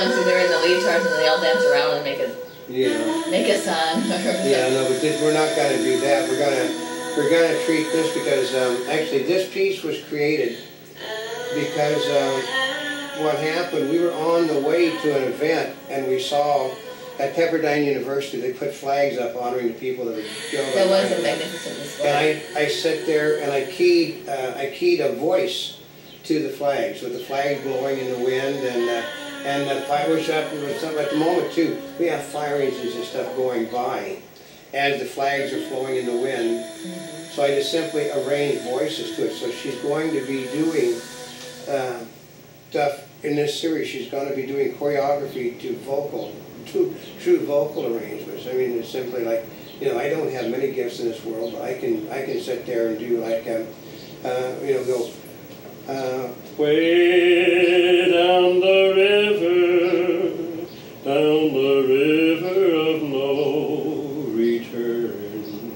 ones who they're in the leotards and they all dance around and make a song. Yeah, no, but we're not going to do that. We're gonna treat this because actually this piece was created because what happened, we were on the way to an event and we saw at Pepperdine University they put flags up honoring the people that were killed. That was a magnificent display. And I sat there and I keyed a voice to the flags, with the flags blowing in the wind and the fireworks up. At the moment too, we have fire engines and stuff going by as the flags are flowing in the wind. So I just simply arranged voices to it. So she's going to be doing stuff in this series. She's going to be doing choreography to true vocal arrangements. I mean, it's simply like, you know, I don't have many gifts in this world, but I can sit there and do like, you know, go, way down the river of no return,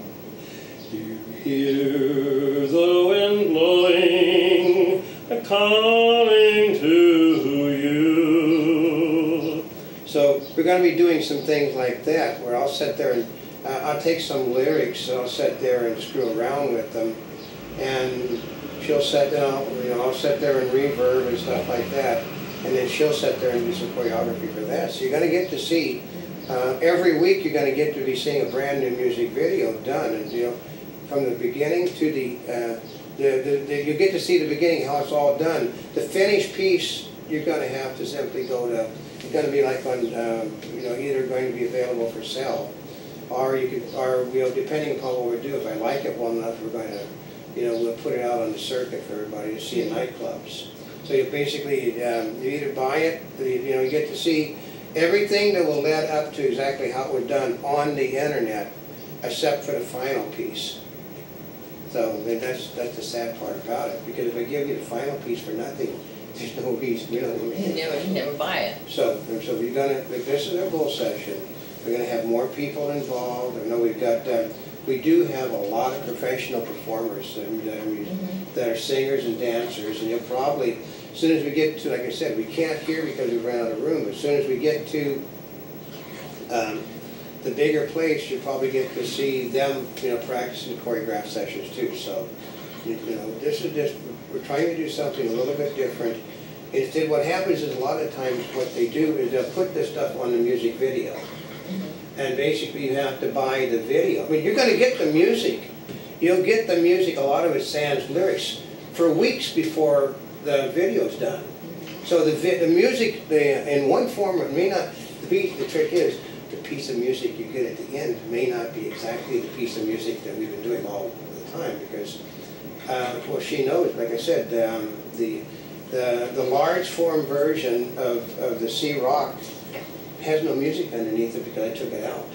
you hear the wind blowing, calling to you. So we're going to be doing some things like that, where I'll sit there and I'll take some lyrics, and I'll sit there and screw around with them, and she'll sit down, you know, I'll sit there and reverb and stuff like that, and then she'll sit there and do some choreography for that. So you're going to get to see, every week you're going to get to be seeing a brand new music video done, and you know, from the beginning to you get to see the beginning, how it's all done. The finished piece, you're going to have to simply go to, it's going to be like on, you know, either going to be available for sale, or you could, or you know, depending upon what we do, if I like it well enough, we're going to, you know, we'll put it out on the circuit for everybody to see in nightclubs. So you basically, you either buy it, you know, you get to see everything that will lead up to exactly how it was done on the internet, except for the final piece. So that's the sad part about it, because if I give you the final piece for nothing, there's no reason, you know what I mean? You never buy it. So we're gonna, this is our goal session. We're gonna have more people involved. I know we've got, we do have a lot of professional performers that are singers and dancers, and you'll probably, as soon as we get to, like I said, we can't hear because we ran out of room, but as soon as we get to the bigger place, you'll probably get to see them, you know, practicing choreographed sessions too. So, you know, this is just, we're trying to do something a little bit different. Instead, what happens is a lot of times what they do is they'll put this stuff on the music video. And basically you have to buy the video. I mean, you're going to get the music. You'll get the music, a lot of it sans lyrics, for weeks before the video's done. So the music, in one form, it may not, the trick is, the piece of music you get at the end may not be exactly the piece of music that we've been doing all the time, because, well, she knows, like I said, the large form version of the Sea Rock has no music underneath it because I took it out,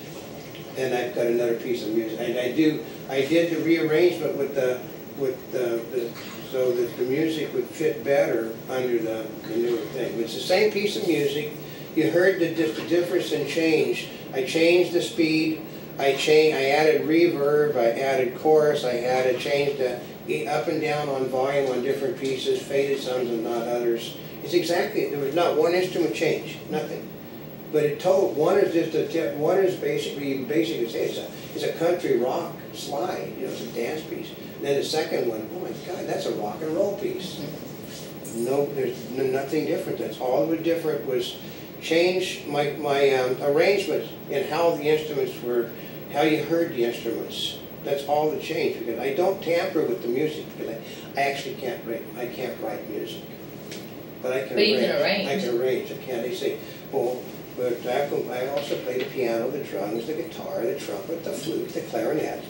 and I've got another piece of music. And I did the rearrangement so that the music would fit better under the newer thing. It's the same piece of music. You heard the difference in change. I changed the speed. I added reverb. I added chorus. I changed the up and down on volume on different pieces. Faded some and not others. It's exactly, there was not one instrument change. Nothing. But it told, one is just a tip, one is basically it's a country rock slide, you know, it's a dance piece. And then the second one, oh my God, that's a rock and roll piece. No, there's nothing different. That's all that was different was change my arrangements and how the instruments were, how you heard the instruments. That's all the change, because I don't tamper with the music, because I actually can't write. I can't write music, but I can. But you can arrange. I can arrange. I can't. They say, well. But I also play the piano, the drums, the guitar, the trumpet, the flute, the clarinet.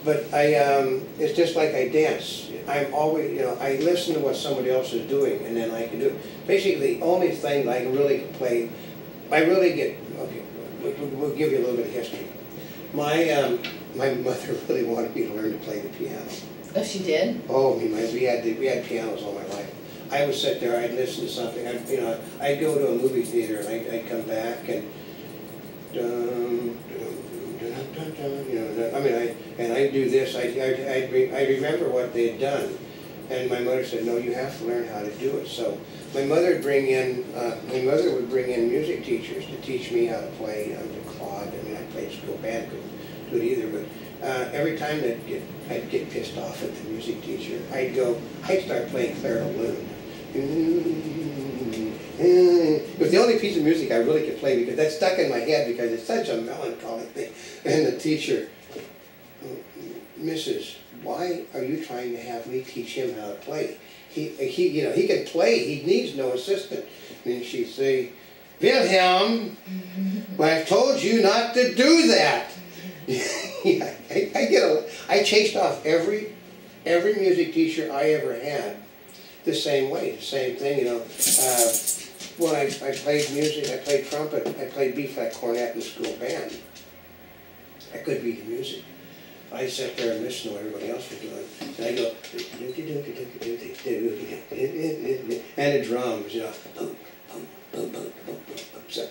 But it's just like I dance. I'm always, you know, I listen to what somebody else is doing, and then I can do it. Basically, the only thing that I can really play, I really get, okay, we'll give you a little bit of history. My mother really wanted me to learn to play the piano. Oh, she did? Oh, we had pianos all my life. I would sit there, I'd listen to something, I'd go to a movie theater and I'd come back and you know, I mean, I'd do this. I remember what they had done. And my mother said, no, you have to learn how to do it. So my mother would bring in music teachers to teach me how to play the Claude. I mean, I played school band, couldn't do it either, but every time I'd get pissed off at the music teacher, I'd start playing Claire de Lune. It was the only piece of music I really could play because that stuck in my head because it's such a melancholy thing. And the teacher, Mrs., why are you trying to have me teach him how to play? He can play. He needs no assistant. And she'd say, Wilhelm, well, I've told you not to do that. Yeah, I chased off every music teacher I ever had the same way, the same thing, when I played music, I played trumpet, I played B-flat cornet in the school band. I could read the music. I sat there and listened to what everybody else was doing. And I go, and the drums, boom, boom, boom, boom, boom, boom. So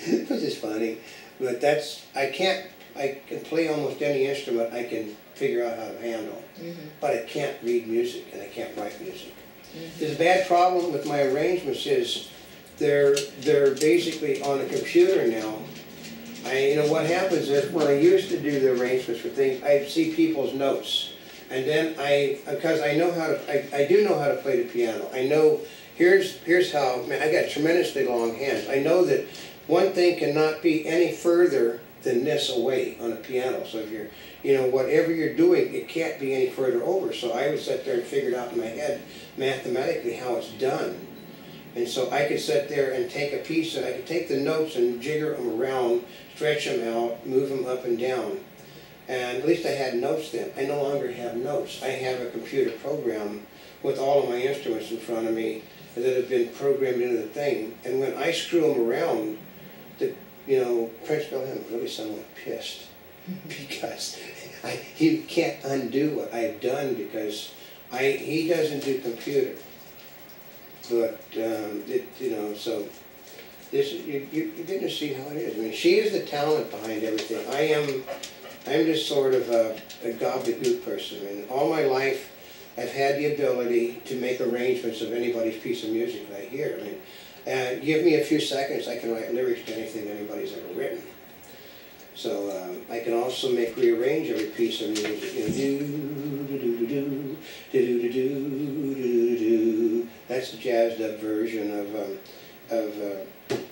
it was just funny. But I can play almost any instrument I can figure out how to handle. But I can't read music and I can't write music. The bad problem with my arrangements is they're basically on a computer now. What happens is when I used to do the arrangements for things, I'd see people's notes. And then because I do know how to play the piano. I know, here's how, man, I got tremendously long hands. I know that one thing cannot be any further than this away on a piano. So if you're, whatever you're doing, it can't be any further over. So I would sit there and figure it out in my head mathematically how it's done. And so I could sit there and take a piece, and I could take the notes and jigger them around, stretch them out, move them up and down. And at least I had notes then. I no longer have notes. I have a computer program with all of my instruments in front of me that have been programmed into the thing. And when I screw them around, Prince Wilhelm was really somewhat pissed because he can't undo what I've done because he doesn't do computer. But so this you're getting to see how it is. I mean, she is the talent behind everything. I'm just sort of a gobbledygook person. I mean, all my life I've had the ability to make arrangements of anybody's piece of music that I hear. I mean, give me a few seconds, I can write lyrics to anything anybody's ever written. So I can also rearrange every piece of music. That's the jazzed up version of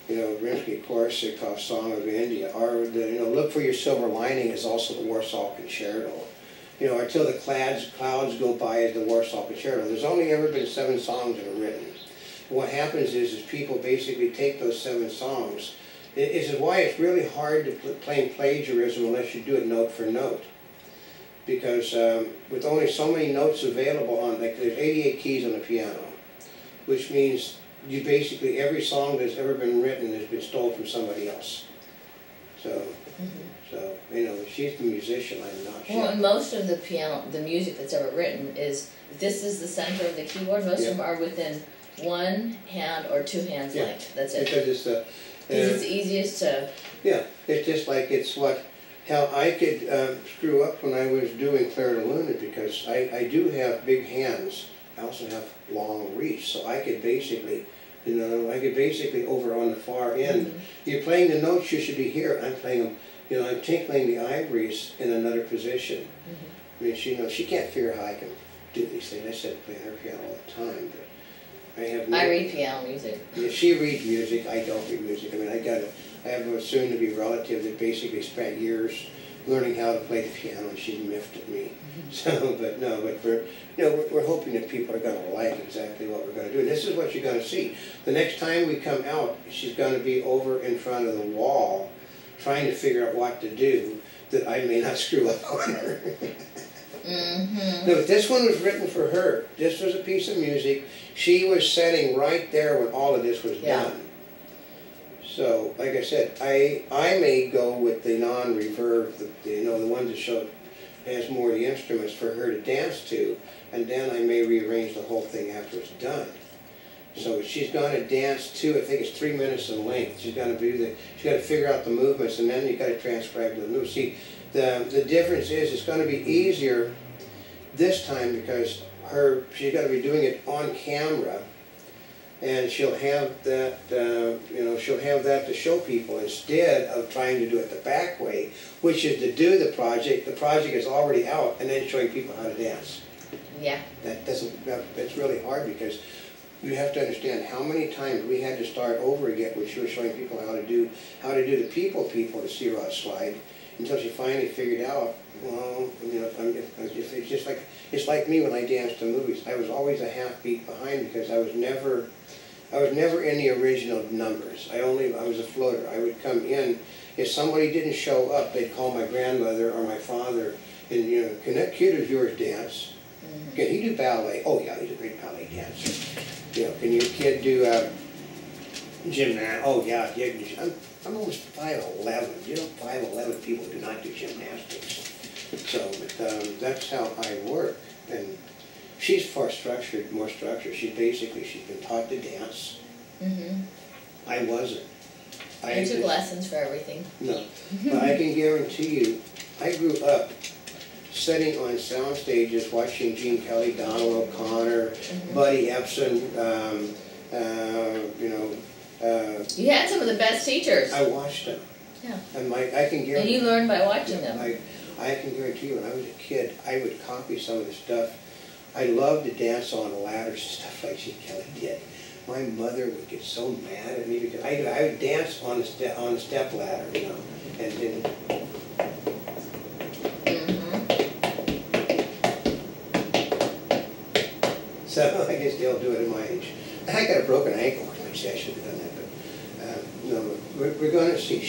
Rimsky-Korsakov's Song of India. Or Look for Your Silver Lining is also the Warsaw Concerto. Until the clouds go by is the Warsaw Concerto. There's only ever been 7 songs that are written. What happens is people basically take those 7 songs. This is why it's really hard to claim plagiarism unless you do it note for note. Because with only so many notes available there's 88 keys on the piano, which means basically every song that's ever been written has been stolen from somebody else. So, she's the musician, I'm not. Well, and most of the music that's ever written this is the center of the keyboard. Most of them are within 1 hand or 2 hands length. That's it. Because it's easiest to... Yeah, it's just like how I could screw up when I was doing Claire de Lune because I do have big hands. I also have long reach, so I could basically, over on the far end. You're playing the notes you should be here. I'm playing them, I'm tinkling the ivories in another position. I mean, she can't figure how I can do these things. I said play her piano all the time, but I read piano music. Yeah, she reads music. I don't read music. I mean, I have a soon-to-be relative that basically spent years learning how to play the piano, and she miffed at me. So, but we're hoping that people are going to like exactly what we're going to do. And this is what you're going to see. The next time we come out, she's going to be over in front of the wall, trying to figure out what to do that I may not screw up on her. No, but this one was written for her. This was a piece of music. She was sitting right there when all of this was done. So, like I said, I may go with the non-reverb, the ones that show has more of the instruments for her to dance to, and then I may rearrange the whole thing after it's done. So she's going to dance to, I think it's 3 minutes in length. She's going to she's got to figure out the movements, and then you got to transcribe the moves. See, the difference is it's going to be easier this time because she's got to be doing it on camera, and she'll have that, she'll have that to show people instead of trying to do it the back way, which is to do the project. The project is already out, and then showing people how to dance. Yeah. That's really hard, because you have to understand how many times we had to start over again when she was showing people how to do the people to C-Rock slide, until she finally figured out, well, it's like me when I danced to movies. I was always a half beat behind, because I was never in the original numbers. I was a floater. I would come in, if somebody didn't show up, they'd call my grandmother or my father, and can that kid of yours dance? Can he do ballet? Oh yeah, he's a great ballet dancer. Can your kid do gymnastics? Oh yeah, I'm almost 5'11". 5'11" people do not do gymnastics. So that's how I work. And she's more structured. She's been taught to dance. I wasn't. I took lessons for everything. No, but I can guarantee you, I grew up sitting on sound stages watching Gene Kelly, Donald O'Connor, Buddy Epson, you had some of the best teachers. I watched them. Yeah. And I can guarantee. And you learned by watching them. I can guarantee you, when I was a kid, I would copy some of the stuff. I loved to dance on ladders and stuff like Gene Kelly did. My mother would get so mad at me, because I would dance on the step ladder, and then. So I can still do it at my age. I got a broken ankle, which I should have done that, but no, we're going to see.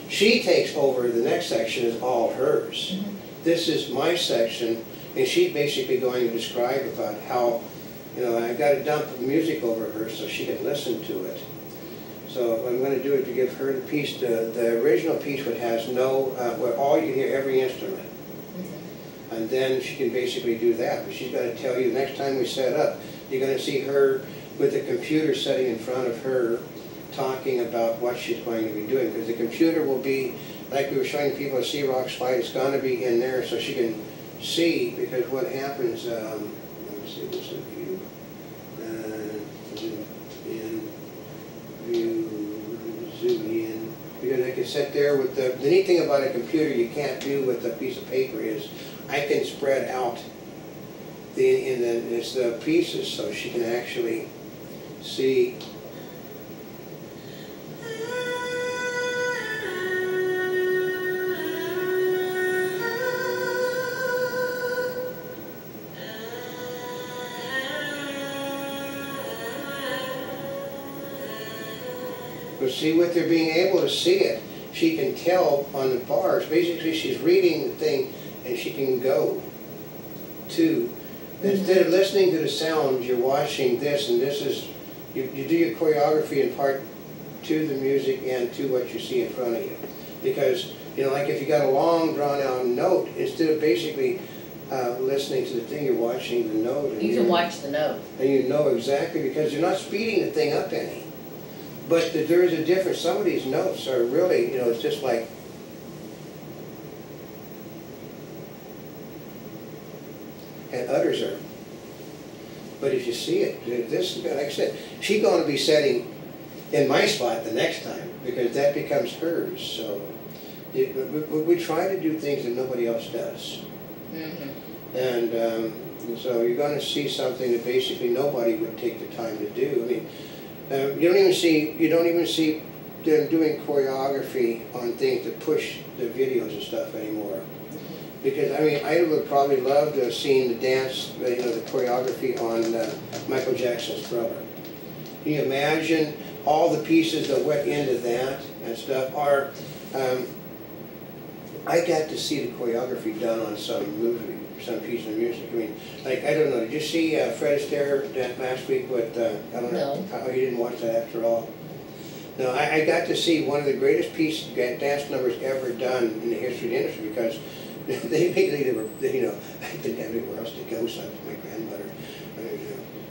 She takes over. The next section is all hers. This is my section, and she's basically going to describe about how, I've got to dump music over her so she can listen to it. So I'm going to do it to give her the piece. The original piece, which has no, where all you hear every instrument. And then she can basically do that. But she's got to tell you, next time we set up, you're going to see her with the computer sitting in front of her, talking about what she's going to be doing. Because the computer will be, like we were showing people a C-Rock slide, it's going to be in there so she can see. Because what happens, let me see, this is view, zoom in. Because I can sit there with the neat thing about a computer you can't do with a piece of paper is, I can spread out the pieces so she can actually see. But see, with her being able to see it, she can tell on the bars. Basically, she's reading the thing, and she can go to, instead of listening to the sounds, you're watching this, and this is, you do your choreography in part to the music and to what you see in front of you. Because, like if you got a long drawn out note, instead of basically listening to the thing, you're watching the note. And you can watch the note. And you know exactly, because you're not speeding the thing up any. But there is a difference. Some of these notes are really, it's just like, and others are. But if you see it, this, like I said, she's going to be setting in my spot the next time, because that becomes hers. So we try to do things that nobody else does. And so you're going to see something that basically nobody would take the time to do. I mean, you don't even see them doing choreography on things that push the videos and stuff anymore. Because, I mean, I would probably love to have seen the dance, the choreography on Michael Jackson's Thriller. Can you imagine all the pieces that went into that and stuff? I got to see the choreography done on some movie, some piece of music. I mean, like, I don't know, did you see Fred Astaire last week with, I don't know, oh, you didn't watch that after all? No, I got to see one of the greatest dance numbers ever done in the history of the industry, because they were, I didn't have anywhere else to go, so my grandmother,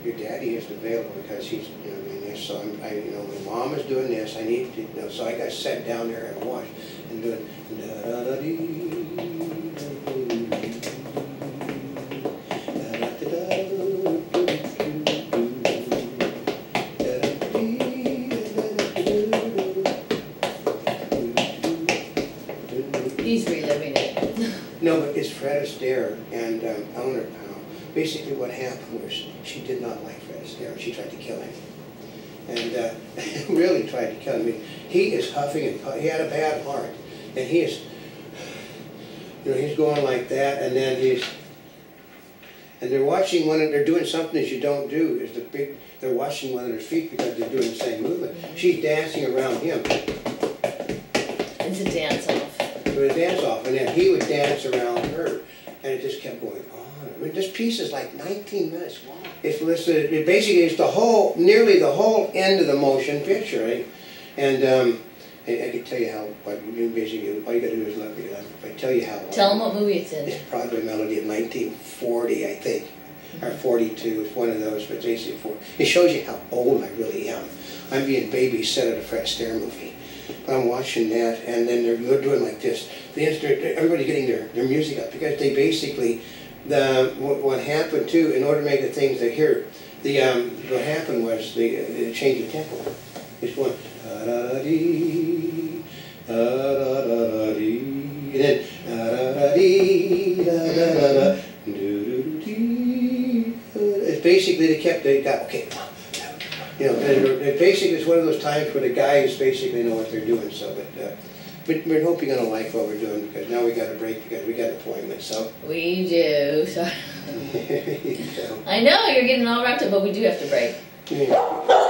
your daddy isn't available because he's, doing this, so my mom is doing this, I need to, so I got sat down there and watched, and doing, da-da-da-dee, da-da-da-da, it's Fred Astaire and Eleanor Powell. Basically what happened was she did not like Fred Astaire and she tried to kill him. And really tried to kill him. I mean, he is huffing and puffing. He had a bad heart. And he is, you know, he's going like that, and then and they're watching they're doing something that you don't do, they're watching one of their feet because they're doing the same movement. She's dancing around him. It's a dance off. It was a dance off, and then he would dance around her, and it just kept going on. I mean, this piece is like 19 minutes long. It basically is nearly the whole end of the motion picture, right? And I can tell you basically, all you gotta do is look at it. If I tell you how long. Tell them what movie it's in. It's Broadway Melody of 1940, I think, or 42. It's one of those, but basically it shows you how old I really am. I'm being babysat at a Fred Astaire movie. But I'm watching that, and then they're doing like this. Everybody's getting their music up because they basically, what happened too, in order to make the things they hear, what happened was the change of tempo. It's going da-da-dee, da-da-da-dee, and then da-da-da-dee, da-da-da-da, do-do-do-dee. It's basically they got, okay, you know, it basically it's one of those times where the guys basically know what they're doing. So, but we hope you're gonna like what we're doing because now we got a break because we got appointments. So we do. So. So. I know you're getting all wrapped up, but we do have to break. Yeah.